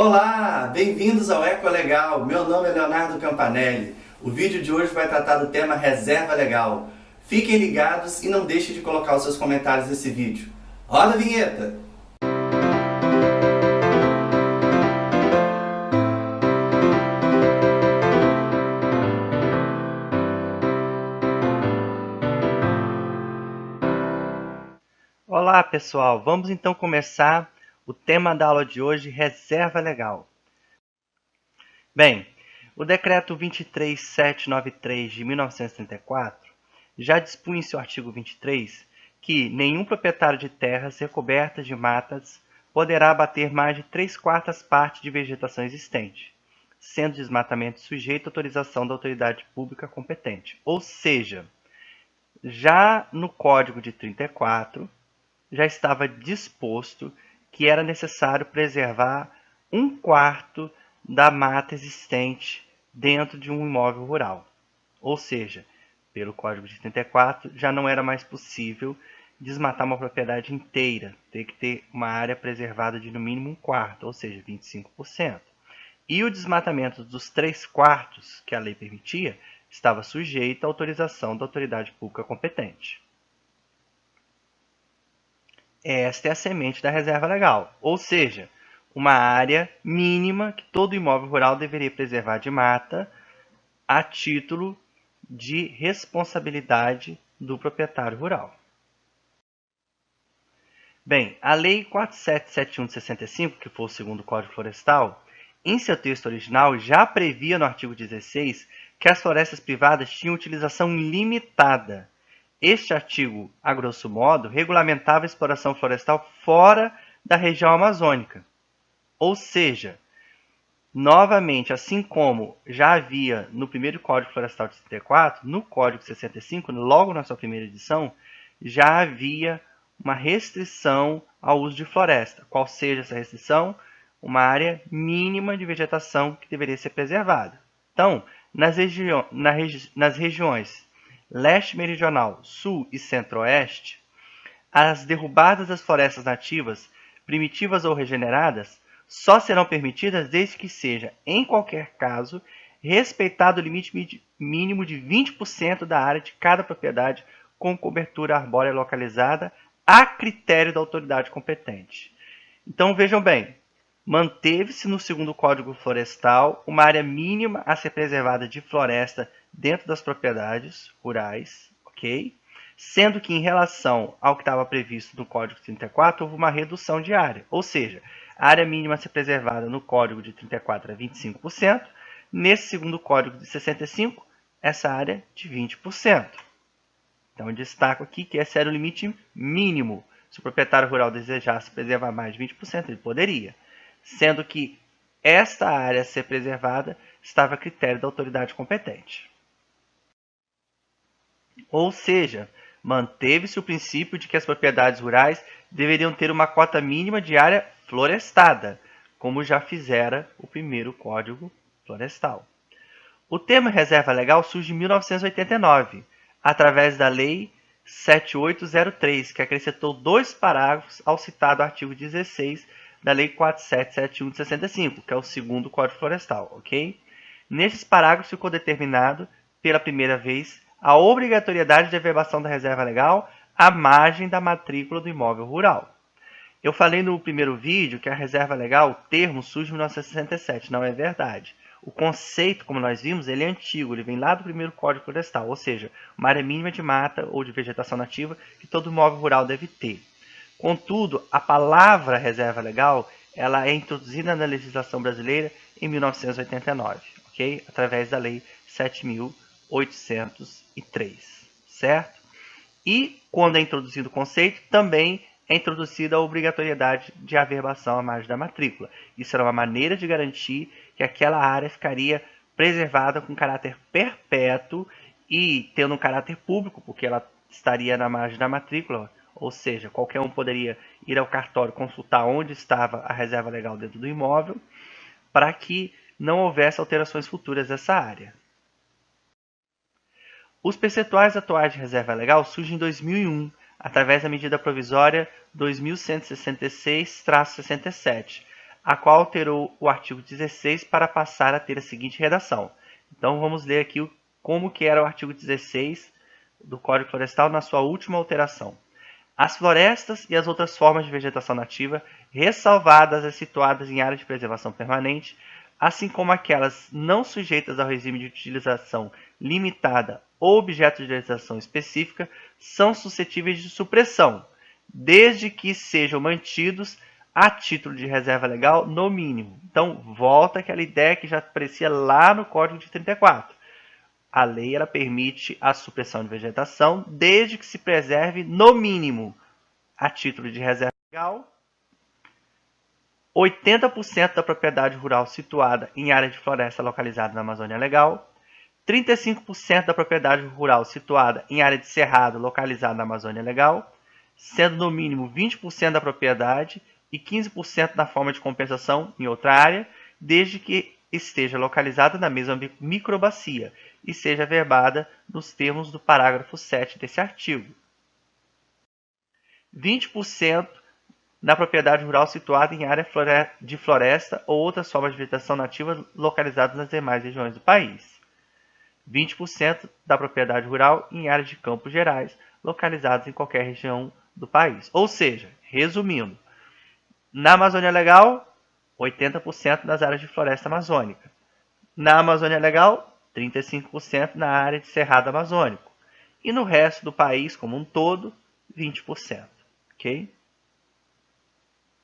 Olá, bem-vindos ao Eco Legal. Meu nome é Leonardo Campanelli. O vídeo de hoje vai tratar do tema Reserva Legal. Fiquem ligados e não deixem de colocar os seus comentários nesse vídeo. Roda a vinheta! Olá pessoal, vamos então começar o tema da aula de hoje, Reserva Legal. Bem, o Decreto 23793 de 1934 já dispunha em seu artigo 23 que nenhum proprietário de terras recobertas de matas poderá abater mais de 3/4 partes de vegetação existente, sendo desmatamento sujeito à autorização da autoridade pública competente. Ou seja, já no Código de 34, já estava disposto que era necessário preservar 1/4 da mata existente dentro de um imóvel rural. Ou seja, pelo Código de 34, já não era mais possível desmatar uma propriedade inteira, tem que ter uma área preservada de no mínimo 1/4, ou seja, 25%. E o desmatamento dos 3/4 que a lei permitia estava sujeito à autorização da autoridade pública competente. Esta é a semente da reserva legal, ou seja, uma área mínima que todo imóvel rural deveria preservar de mata a título de responsabilidade do proprietário rural. Bem, a Lei 4771 de 65, que foi o segundo Código Florestal, em seu texto original já previa no artigo 16 que as florestas privadas tinham utilização limitada. Este artigo, a grosso modo, regulamentava a exploração florestal fora da região amazônica. Ou seja, novamente, assim como já havia no primeiro Código Florestal de 64, no Código 65, logo na sua primeira edição, já havia uma restrição ao uso de floresta. Qual seja essa restrição? Uma área mínima de vegetação que deveria ser preservada. Então, nas regiões leste meridional, sul e centro-oeste, as derrubadas das florestas nativas, primitivas ou regeneradas, só serão permitidas desde que seja, em qualquer caso, respeitado o limite mínimo de 20% da área de cada propriedade com cobertura arbórea localizada a critério da autoridade competente. Então vejam bem, manteve-se no segundo Código Florestal uma área mínima a ser preservada de floresta dentro das propriedades rurais, ok? Sendo que em relação ao que estava previsto no Código 34, houve uma redução de área, ou seja, a área mínima a ser preservada no Código de 34 é 25%, nesse segundo Código de 65, essa área de 20%. Então eu destaco aqui que esse era o limite mínimo. Se o proprietário rural desejasse preservar mais de 20%, ele poderia, sendo que esta área a ser preservada estava a critério da autoridade competente. Ou seja, manteve-se o princípio de que as propriedades rurais deveriam ter uma cota mínima de área florestada, como já fizera o primeiro Código Florestal. O termo reserva legal surge em 1989, através da Lei 7803, que acrescentou 2 parágrafos ao citado artigo 16 da Lei 4771 de 65, que é o segundo Código Florestal, ok? Nesses parágrafos ficou determinado, pela primeira vez, a obrigatoriedade de averbação da reserva legal à margem da matrícula do imóvel rural. Eu falei no primeiro vídeo que a reserva legal, o termo, surge em 1967. Não é verdade. O conceito, como nós vimos, ele é antigo, ele vem lá do primeiro Código Florestal, ou seja, uma área mínima de mata ou de vegetação nativa que todo imóvel rural deve ter. Contudo, a palavra reserva legal ela é introduzida na legislação brasileira em 1989, ok? Através da Lei 7.803, certo? E, quando é introduzido o conceito, também é introduzida a obrigatoriedade de averbação à margem da matrícula. Isso era uma maneira de garantir que aquela área ficaria preservada com caráter perpétuo e tendo um caráter público, porque ela estaria na margem da matrícula, ou seja, qualquer um poderia ir ao cartório consultar onde estava a reserva legal dentro do imóvel, para que não houvesse alterações futuras dessa área. Os percentuais atuais de reserva legal surgem em 2001, através da medida provisória 2166-67, a qual alterou o artigo 16 para passar a ter a seguinte redação. Então vamos ler aqui como que era o artigo 16 do Código Florestal na sua última alteração. As florestas e as outras formas de vegetação nativa, ressalvadas as situadas em área de preservação permanente, assim como aquelas não sujeitas ao regime de utilização limitada ou objeto de legislação específica, são suscetíveis de supressão, desde que sejam mantidos a título de reserva legal no mínimo. Então, volta aquela ideia que já aparecia lá no Código de 34. A lei ela permite a supressão de vegetação desde que se preserve no mínimo a título de reserva legal 80% da propriedade rural situada em área de floresta localizada na Amazônia Legal, 35% da propriedade rural situada em área de cerrado localizada na Amazônia Legal, sendo no mínimo 20% da propriedade e 15% na forma de compensação em outra área, desde que esteja localizada na mesma microbacia e seja averbada nos termos do parágrafo 7 desse artigo. 20% na propriedade rural situada em área de floresta ou outras formas de vegetação nativa localizadas nas demais regiões do país. 20% da propriedade rural em áreas de campos gerais localizadas em qualquer região do país. Ou seja, resumindo, na Amazônia Legal, 80% nas áreas de floresta amazônica. Na Amazônia Legal, 35% na área de cerrado amazônico. E no resto do país, como um todo, 20%. Ok?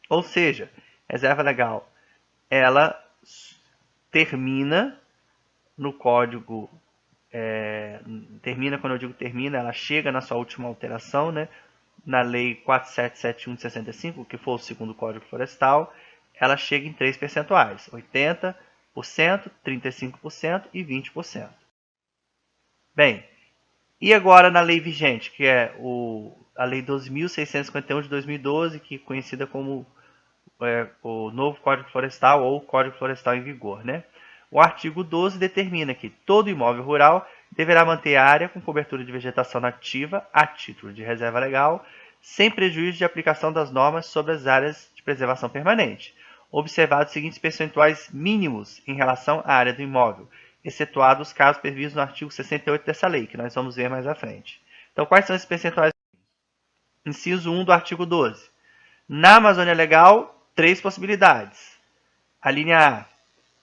Ou seja, reserva legal, ela termina no código, termina, quando eu digo termina, ela chega na sua última alteração, né? Na lei 4771 de 65, que foi o segundo Código Florestal, ela chega em 3 percentuais, 80%, 35% e 20%. Bem, e agora na lei vigente, que é a Lei 12.651 de 2012, que é conhecida como o novo Código Florestal ou Código Florestal em vigor, né? O artigo 12 determina que todo imóvel rural deverá manter área com cobertura de vegetação nativa a título de reserva legal, sem prejuízo de aplicação das normas sobre as áreas de preservação permanente, observados os seguintes percentuais mínimos em relação à área do imóvel, excetuados os casos previstos no artigo 68 dessa lei, que nós vamos ver mais à frente. Então, quais são esses percentuais? Inciso 1 do artigo 12. Na Amazônia Legal, 3 possibilidades. A linha A,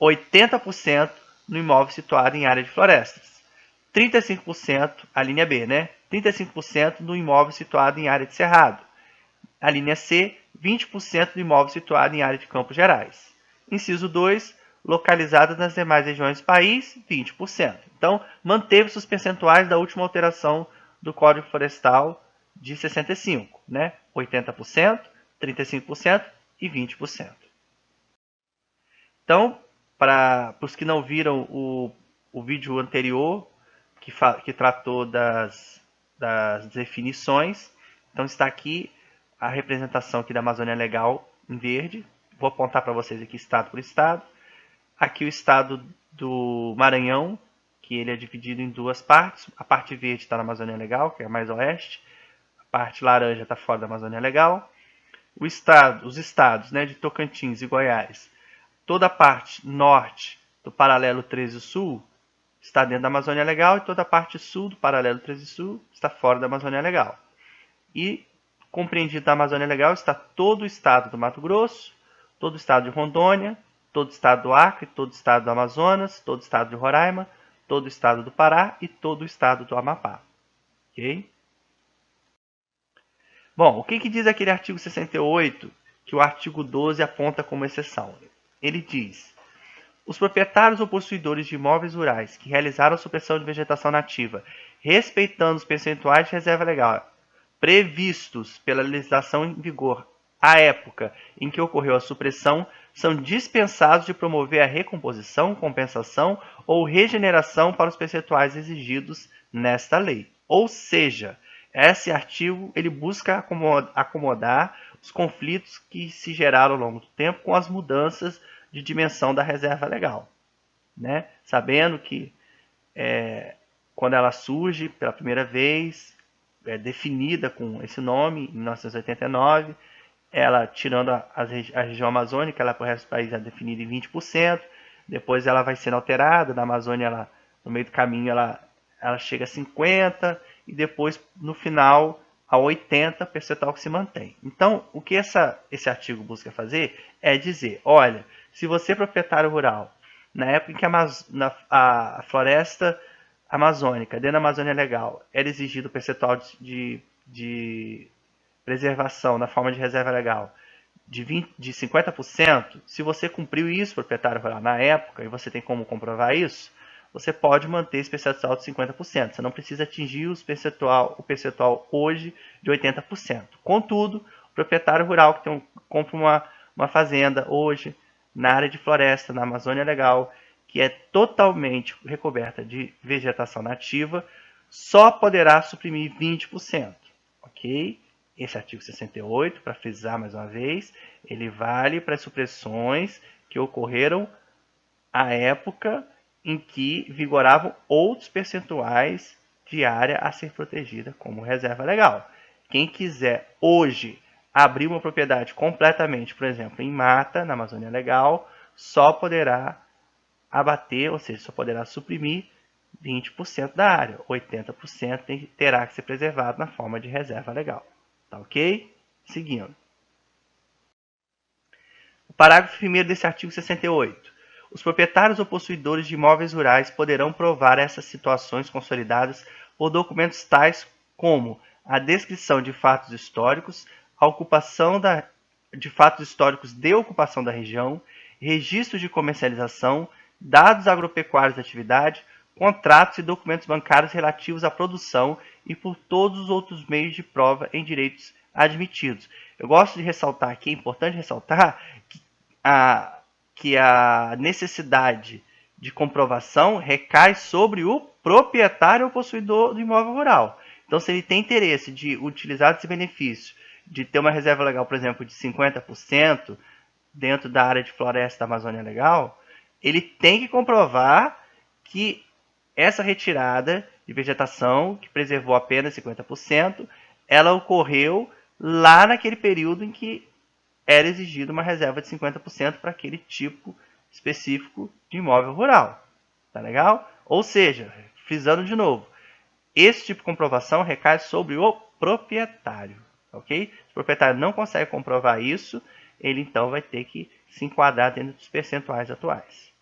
80% no imóvel situado em área de florestas. 35%, a linha B, né? 35% no imóvel situado em área de cerrado. A linha C, 20% do imóvel situado em área de campos gerais. Inciso 2, localizada nas demais regiões do país, 20%. Então, manteve-se os percentuais da última alteração do Código Florestal de 65, né? 80%, 35% e 20%. Então, para os que não viram o vídeo anterior, que tratou das definições, então está aqui a representação aqui da Amazônia Legal em verde. Vou apontar para vocês aqui estado por estado. Aqui o estado do Maranhão, que ele é dividido em 2 partes. A parte verde está na Amazônia Legal, que é a mais oeste. A parte laranja está fora da Amazônia Legal. Os estados, né, de Tocantins e Goiás, toda a parte norte do paralelo 13 Sul está dentro da Amazônia Legal e toda a parte sul do paralelo 13 Sul está fora da Amazônia Legal. E compreendido da Amazônia Legal está todo o estado do Mato Grosso, todo o estado de Rondônia, todo o estado do Acre, todo o estado do Amazonas, todo o estado de Roraima, todo o estado do Pará e todo o estado do Amapá. Ok? Bom, o que diz aquele artigo 68 que o artigo 12 aponta como exceção? Ele diz: os proprietários ou possuidores de imóveis rurais que realizaram a supressão de vegetação nativa, respeitando os percentuais de reserva legal previstos pela legislação em vigor à época em que ocorreu a supressão, são dispensados de promover a recomposição, compensação ou regeneração para os percentuais exigidos nesta lei. Ou seja, esse artigo ele busca acomodar os conflitos que se geraram ao longo do tempo com as mudanças de dimensão da reserva legal, né? Sabendo que quando ela surge pela primeira vez, definida com esse nome, em 1989, ela, tirando a região amazônica, ela para o resto do país é definida em 20%, depois ela vai sendo alterada, na Amazônia, no meio do caminho, ela chega a 50%, e depois, no final, a 80%, percentual que se mantém. Então, o que esse artigo busca fazer é dizer, olha, se você é proprietário rural, na época em que a floresta amazônica, dentro da Amazônia Legal, era exigido o percentual de preservação na forma de reserva legal de 50%, se você cumpriu isso, proprietário rural, na época, e você tem como comprovar isso, você pode manter esse percentual de 50%. Você não precisa atingir o percentual hoje de 80%. Contudo, o proprietário rural que compra uma fazenda hoje na área de floresta, na Amazônia Legal, que é totalmente recoberta de vegetação nativa, só poderá suprimir 20%. Ok? Esse artigo 68, para frisar mais uma vez, ele vale para as supressões que ocorreram à época em que vigoravam outros percentuais de área a ser protegida como reserva legal. Quem quiser hoje abrir uma propriedade completamente, por exemplo, em mata, na Amazônia Legal, só poderá abater, ou seja, só poderá suprimir 20% da área. 80% terá que ser preservado na forma de reserva legal. Tá ok? Seguindo. O parágrafo 1º desse artigo 68. Os proprietários ou possuidores de imóveis rurais poderão provar essas situações consolidadas por documentos tais como a descrição de fatos históricos, a ocupação de fatos históricos de ocupação da região, registros de comercialização, dados agropecuários da atividade, contratos e documentos bancários relativos à produção e por todos os outros meios de prova em direitos admitidos. Eu gosto de ressaltar aqui, é importante ressaltar que a necessidade de comprovação recai sobre o proprietário ou possuidor do imóvel rural. Então, se ele tem interesse de utilizar esse benefício, de ter uma reserva legal, por exemplo, de 50% dentro da área de floresta da Amazônia Legal, ele tem que comprovar que essa retirada de vegetação, que preservou apenas 50%, ela ocorreu lá naquele período em que era exigida uma reserva de 50% para aquele tipo específico de imóvel rural. Tá legal? Ou seja, frisando de novo, esse tipo de comprovação recai sobre o proprietário. Ok? Se o proprietário não consegue comprovar isso, ele então vai ter que se enquadrar dentro dos percentuais atuais.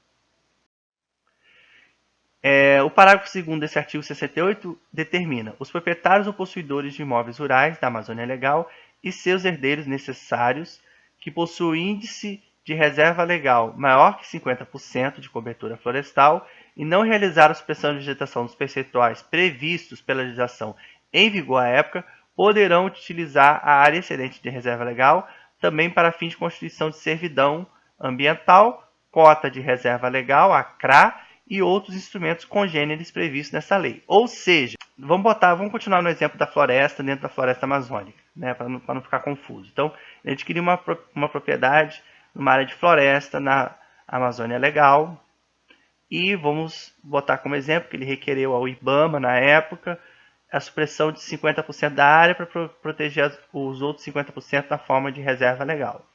O parágrafo 2º desse artigo 68 determina os proprietários ou possuidores de imóveis rurais da Amazônia Legal e seus herdeiros necessários que possuem índice de reserva legal maior que 50% de cobertura florestal e não realizaram a supressão de vegetação dos percentuais previstos pela legislação em vigor à época, poderão utilizar a área excedente de reserva legal também para fim de constituição de servidão ambiental, cota de reserva legal, a CRA, e outros instrumentos congêneres previstos nessa lei. Ou seja, vamos continuar no exemplo da floresta, dentro da floresta amazônica, né, para não ficar confuso. Então, ele adquiriu uma propriedade numa área de floresta na Amazônia Legal, e vamos botar como exemplo que ele requereu ao IBAMA, na época, a supressão de 50% da área para proteger os outros 50% na forma de reserva legal.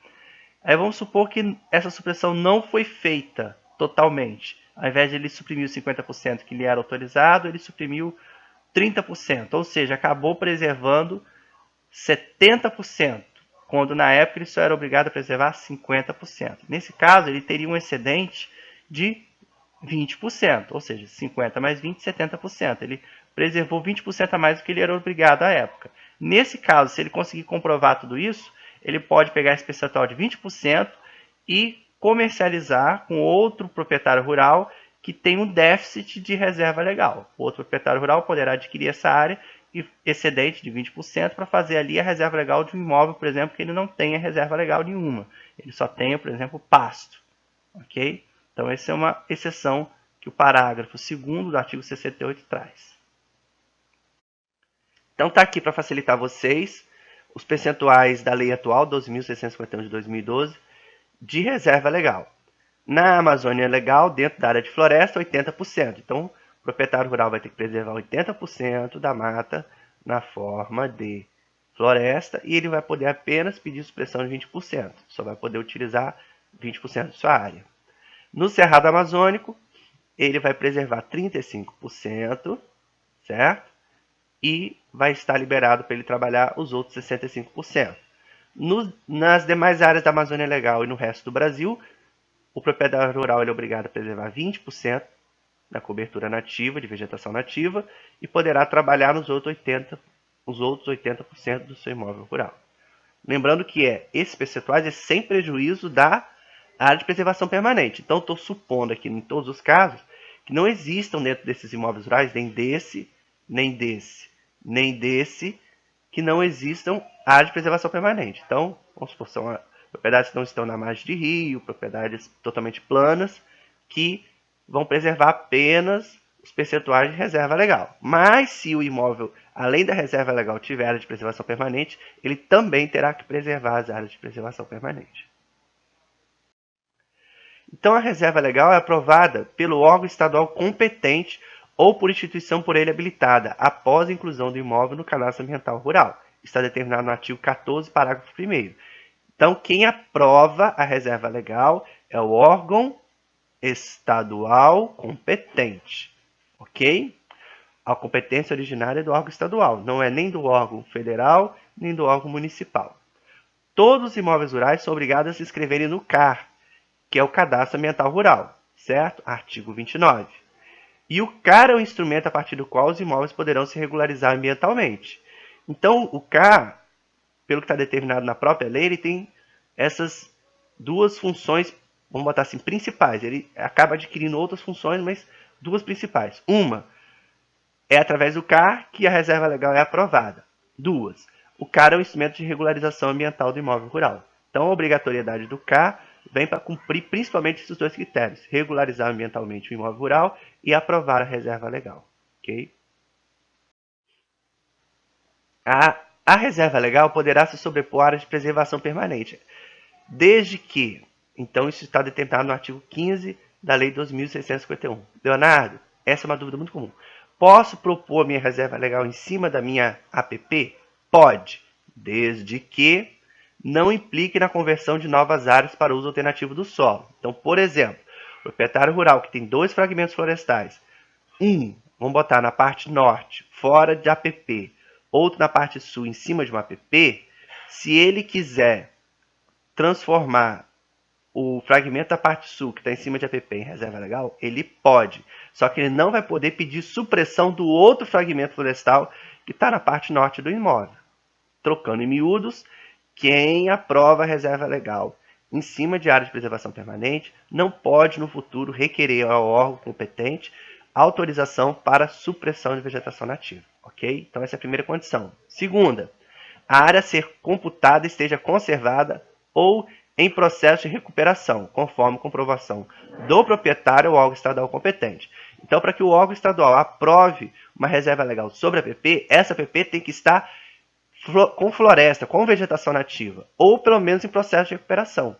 Aí vamos supor que essa supressão não foi feita totalmente. Ao invés de ele suprimir os 50% que lhe era autorizado, ele suprimiu 30%, ou seja, acabou preservando 70%, quando na época ele só era obrigado a preservar 50%. Nesse caso, ele teria um excedente de 20%, ou seja, 50 mais 20, 70%. Ele preservou 20% a mais do que ele era obrigado à época. Nesse caso, se ele conseguir comprovar tudo isso, ele pode pegar esse percentual de 20% e comercializar com outro proprietário rural que tem um déficit de reserva legal. O outro proprietário rural poderá adquirir essa área excedente de 20% para fazer ali a reserva legal de um imóvel, por exemplo, que ele não tenha reserva legal nenhuma. Ele só tenha, por exemplo, pasto. Ok? Então, essa é uma exceção que o parágrafo 2º do artigo 68 traz. Então, está aqui para facilitar vocês os percentuais da lei atual, 12.651 de 2012, de reserva legal. Na Amazônia Legal, dentro da área de floresta, 80%. Então, o proprietário rural vai ter que preservar 80% da mata na forma de floresta e ele vai poder apenas pedir supressão de 20%. Só vai poder utilizar 20% de sua área. No Cerrado Amazônico, ele vai preservar 35%, certo? E vai estar liberado para ele trabalhar os outros 65%. Nas demais áreas da Amazônia Legal e no resto do Brasil, o proprietário rural é obrigado a preservar 20% da cobertura nativa, de vegetação nativa, e poderá trabalhar nos outros 80% do seu imóvel rural. Lembrando que esses percentuais é sem prejuízo da área de preservação permanente. Então, estou supondo aqui, em todos os casos, que não existam dentro desses imóveis rurais, nem desse, nem desse, nem desse, que não existam áreas de preservação permanente. Então, vamos supor, são propriedades que não estão na margem de rio, propriedades totalmente planas, que vão preservar apenas os percentuais de reserva legal. Mas se o imóvel, além da reserva legal, tiver área de preservação permanente, ele também terá que preservar as áreas de preservação permanente. Então, a reserva legal é aprovada pelo órgão estadual competente ou por instituição por ele habilitada, após a inclusão do imóvel no cadastro ambiental rural. Está determinado no artigo 14, parágrafo 1º. Então, quem aprova a reserva legal é o órgão estadual competente, ok? A competência originária é do órgão estadual, não é nem do órgão federal, nem do órgão municipal. Todos os imóveis rurais são obrigados a se inscreverem no CAR, que é o Cadastro Ambiental Rural, certo? Artigo 29. E o CAR é o instrumento a partir do qual os imóveis poderão se regularizar ambientalmente. Então, o CAR, pelo que está determinado na própria lei, ele tem essas duas funções, vamos botar assim, principais. Ele acaba adquirindo outras funções, mas duas principais. Uma é através do CAR que a reserva legal é aprovada. Duas, o CAR é o instrumento de regularização ambiental do imóvel rural. Então, a obrigatoriedade do CAR vem para cumprir principalmente esses dois critérios: regularizar ambientalmente o imóvel rural e aprovar a reserva legal. Okay? A reserva legal poderá se sobrepor à área de preservação permanente, desde que, então isso está determinado no artigo 15 da Lei 2.651. Leonardo, essa é uma dúvida muito comum. Posso propor minha reserva legal em cima da minha APP? Pode, desde que não implique na conversão de novas áreas para uso alternativo do solo. Então, por exemplo, o proprietário rural que tem 2 fragmentos florestais, vamos botar na parte norte, fora de APP, outro na parte sul, em cima de uma APP, se ele quiser transformar o fragmento da parte sul, que está em cima de APP, em reserva legal, ele pode. Só que ele não vai poder pedir supressão do outro fragmento florestal que está na parte norte do imóvel. Trocando em miúdos, quem aprova a reserva legal em cima de área de preservação permanente não pode, no futuro, requerer ao órgão competente autorização para supressão de vegetação nativa. Ok? Então, essa é a primeira condição. Segunda, a área a ser computada esteja conservada ou em processo de recuperação, conforme comprovação do proprietário ou órgão estadual competente. Então, para que o órgão estadual aprove uma reserva legal sobre a APP, essa APP tem que estar com floresta, com vegetação nativa, ou pelo menos em processo de recuperação.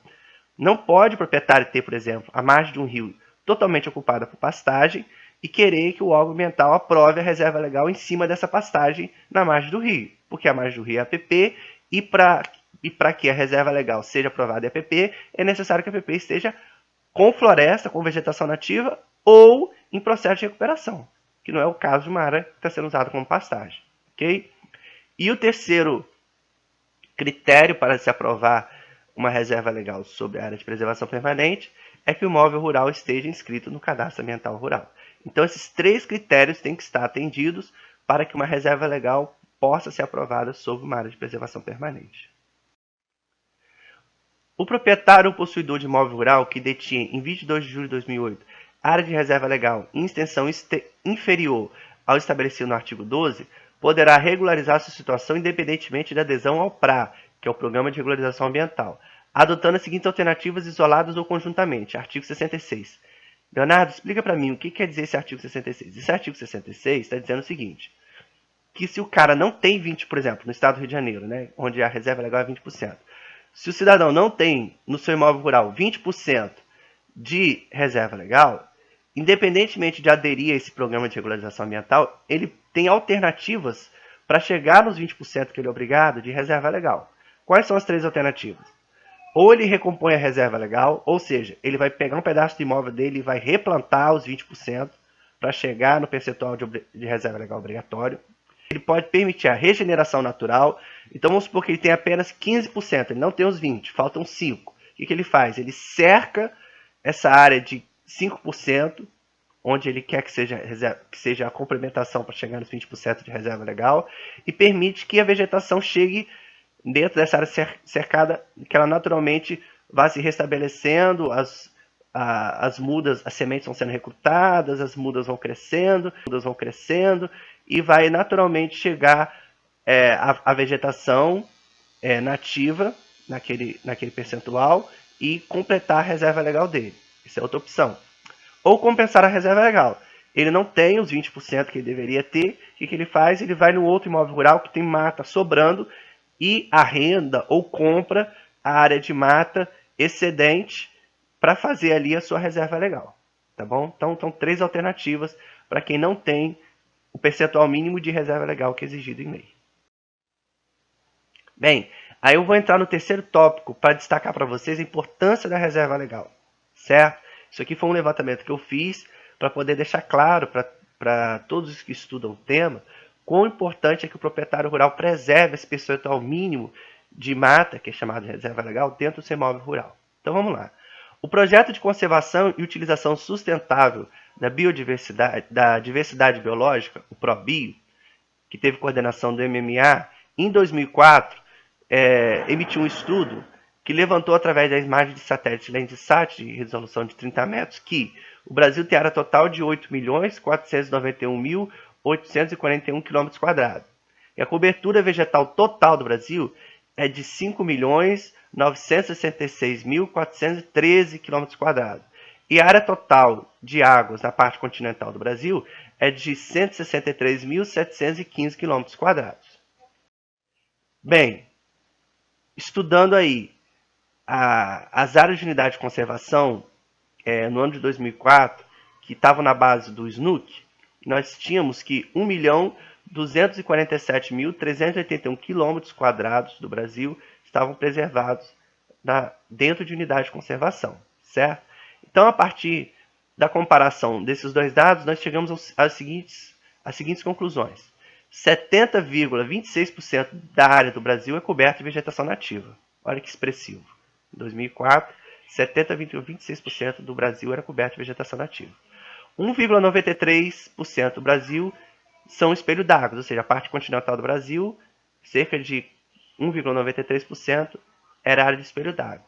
Não pode o proprietário ter, por exemplo, a margem de um rio totalmente ocupada por pastagem e querer que o órgão ambiental aprove a reserva legal em cima dessa pastagem na margem do rio, porque a margem do rio é APP e para que a reserva legal seja aprovada em APP, é necessário que a APP esteja com floresta, com vegetação nativa ou em processo de recuperação, que não é o caso de uma área que está sendo usada como pastagem. Okay? E o terceiro critério para se aprovar uma reserva legal sobre a área de preservação permanente é que o imóvel rural esteja inscrito no Cadastro Ambiental Rural. Então, esses 3 critérios têm que estar atendidos para que uma reserva legal possa ser aprovada sobre uma área de preservação permanente. O proprietário ou possuidor de imóvel rural que detinha, em 22 de julho de 2008, área de reserva legal em extensão inferior ao estabelecido no artigo 12, poderá regularizar sua situação independentemente da adesão ao PRA, que é o Programa de Regularização Ambiental, adotando as seguintes alternativas isoladas ou conjuntamente. Artigo 66. Leonardo, explica para mim o que quer dizer esse artigo 66. Esse artigo 66 está dizendo o seguinte, que se o cara não tem 20%, por exemplo, no estado do Rio de Janeiro, né, onde a reserva legal é 20%, se o cidadão não tem no seu imóvel rural 20% de reserva legal, independentemente de aderir a esse programa de regularização ambiental, ele tem alternativas para chegar nos 20% que ele é obrigado de reserva legal. Quais são as três alternativas? Ou ele recompõe a reserva legal, ou seja, ele vai pegar um pedaço de imóvel dele e vai replantar os 20% para chegar no percentual de reserva legal obrigatório. Ele pode permitir a regeneração natural. Então vamos supor que ele tem apenas 15%, ele não tem os 20%, faltam 5%. O que ele faz? Ele cerca essa área de 5%, onde ele quer que seja a complementação para chegar nos 20% de reserva legal, e permite que a vegetação chegue dentro dessa área cercada, que ela naturalmente vá se restabelecendo, as mudas, as sementes vão sendo recrutadas, as mudas vão crescendo e vai naturalmente chegar a vegetação nativa naquele percentual e completar a reserva legal dele. Essa é outra opção. Ou compensar a reserva legal. Ele não tem os 20% que ele deveria ter. O que ele faz? Ele vai no outro imóvel rural que tem mata sobrando e arrenda ou compra a área de mata excedente para fazer ali a sua reserva legal. Tá bom? Então, são três alternativas para quem não tem o percentual mínimo de reserva legal que é exigido em lei. Bem, aí eu vou entrar no terceiro tópico para destacar para vocês a importância da reserva legal. Certo? Isso aqui foi um levantamento que eu fiz para poder deixar claro para todos os que estudam o tema quão importante é que o proprietário rural preserve esse percentual mínimo de mata, que é chamado de reserva legal, dentro do seu imóvel rural. Então vamos lá. O projeto de conservação e utilização sustentável da diversidade biológica, o PROBio, que teve coordenação do MMA, em 2004, emitiu um estudo que levantou através da imagem de satélite Landsat de resolução de 30 metros que o Brasil tem área total de 8.491.841 km². E a cobertura vegetal total do Brasil é de 5.966.413 km². E a área total de águas na parte continental do Brasil é de 163.715 km². Bem, estudando aí as áreas de unidade de conservação no ano de 2004, que estavam na base do SNUC, nós tínhamos que 1.247.381 km² do Brasil estavam preservados dentro de unidade de conservação, certo? Então, a partir da comparação desses dois dados, nós chegamos às seguintes conclusões. 70,26% da área do Brasil é coberta de vegetação nativa. Olha que expressivo. Em 2004, 70,26% do Brasil era coberto de vegetação nativa. 1,93% do Brasil são espelho d'água, ou seja, a parte continental do Brasil, cerca de 1,93% era área de espelho d'água.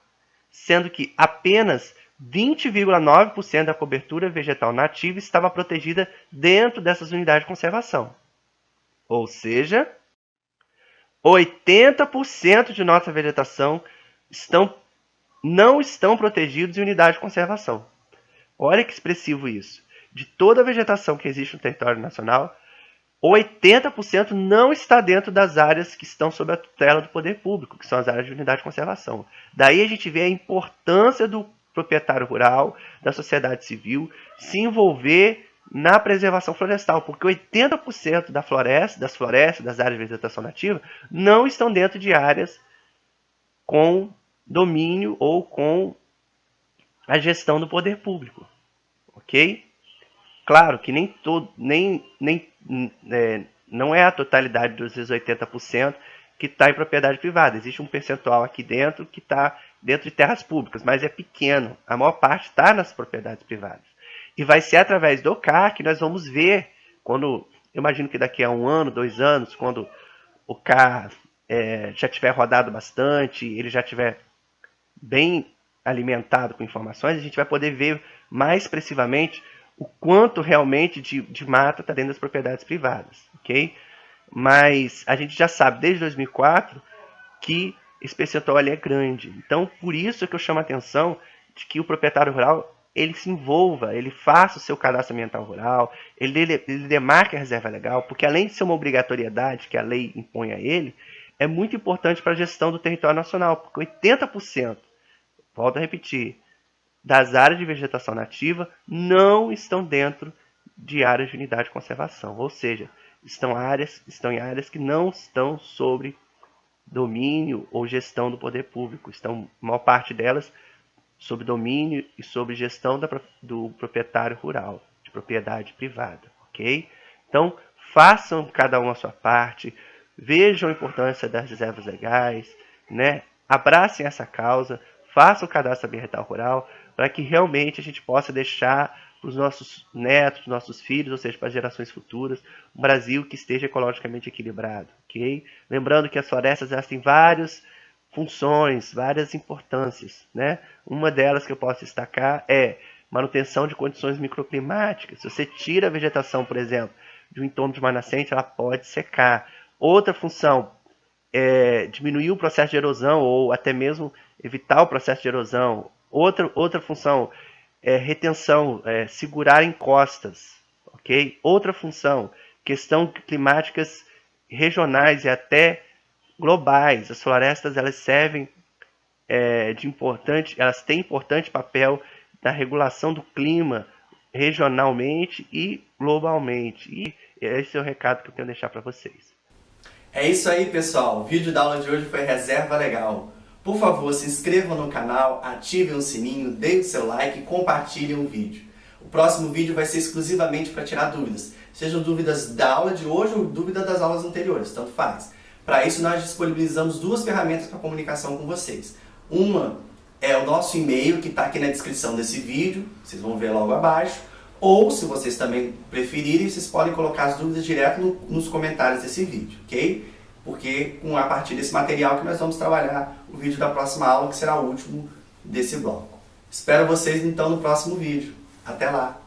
Sendo que apenas 20,9% da cobertura vegetal nativa estava protegida dentro dessas unidades de conservação. Ou seja, 80% de nossa vegetação não estão protegidos em unidade de conservação. Olha que expressivo isso. De toda a vegetação que existe no território nacional, 80% não está dentro das áreas que estão sob a tutela do poder público, que são as áreas de unidade de conservação. Daí a gente vê a importância do proprietário rural, da sociedade civil, se envolver na preservação florestal, porque 80% das florestas, das áreas de vegetação nativa, não estão dentro de áreas com domínio ou com a gestão do poder público. Ok? Claro que não é a totalidade dos 80% que está em propriedade privada. Existe um percentual aqui dentro que está dentro de terras públicas, mas é pequeno. A maior parte está nas propriedades privadas. E vai ser através do CAR que nós vamos ver, eu imagino que daqui a 1 ano, 2 anos, quando o CAR já tiver rodado bastante, ele já tiver bem alimentado com informações, a gente vai poder ver mais expressivamente o quanto realmente de mata está dentro das propriedades privadas, ok? Mas a gente já sabe desde 2004 que esse percentual ali é grande. Então, por isso que eu chamo a atenção de que o proprietário rural ele se envolva, ele faça o seu cadastro ambiental rural, ele demarque a reserva legal, porque além de ser uma obrigatoriedade que a lei impõe a ele, é muito importante para a gestão do território nacional, porque 80%, volto a repetir, das áreas de vegetação nativa não estão dentro de áreas de unidade de conservação. Ou seja, estão em áreas que não estão sobre domínio ou gestão do poder público. Estão, a maior parte delas, sob domínio e sob gestão do proprietário rural, de propriedade privada, ok? Então, façam cada um a sua parte, vejam a importância das reservas legais, né? Abracem essa causa, façam o cadastro ambiental rural, para que realmente a gente possa deixar para os nossos netos, nossos filhos, ou seja, para as gerações futuras, um Brasil que esteja ecologicamente equilibrado, ok? Lembrando que as florestas elas têm várias funções, várias importâncias, né? Uma delas que eu posso destacar é manutenção de condições microclimáticas. Se você tira a vegetação, por exemplo, de um entorno de uma nascente, ela pode secar. Outra função é diminuir o processo de erosão ou até mesmo evitar o processo de erosão. Outra função é retenção, segurar encostas, ok? Outra função, questão climáticas regionais e até globais. As florestas elas servem elas têm importante papel na regulação do clima regionalmente e globalmente. E esse é o recado que eu tenho a deixar para vocês. É isso aí, pessoal. O vídeo da aula de hoje foi Reserva Legal. Por favor, se inscrevam no canal, ativem o sininho, deem o seu like e compartilhem o vídeo. O próximo vídeo vai ser exclusivamente para tirar dúvidas. Sejam dúvidas da aula de hoje ou dúvidas das aulas anteriores, tanto faz. Para isso, nós disponibilizamos duas ferramentas para comunicação com vocês. Uma é o nosso e-mail, que está aqui na descrição desse vídeo, vocês vão ver logo abaixo. Ou, se vocês também preferirem, vocês podem colocar as dúvidas direto nos comentários desse vídeo, ok? Porque a partir desse material que nós vamos trabalhar o vídeo da próxima aula, que será o último desse bloco. Espero vocês então no próximo vídeo. Até lá!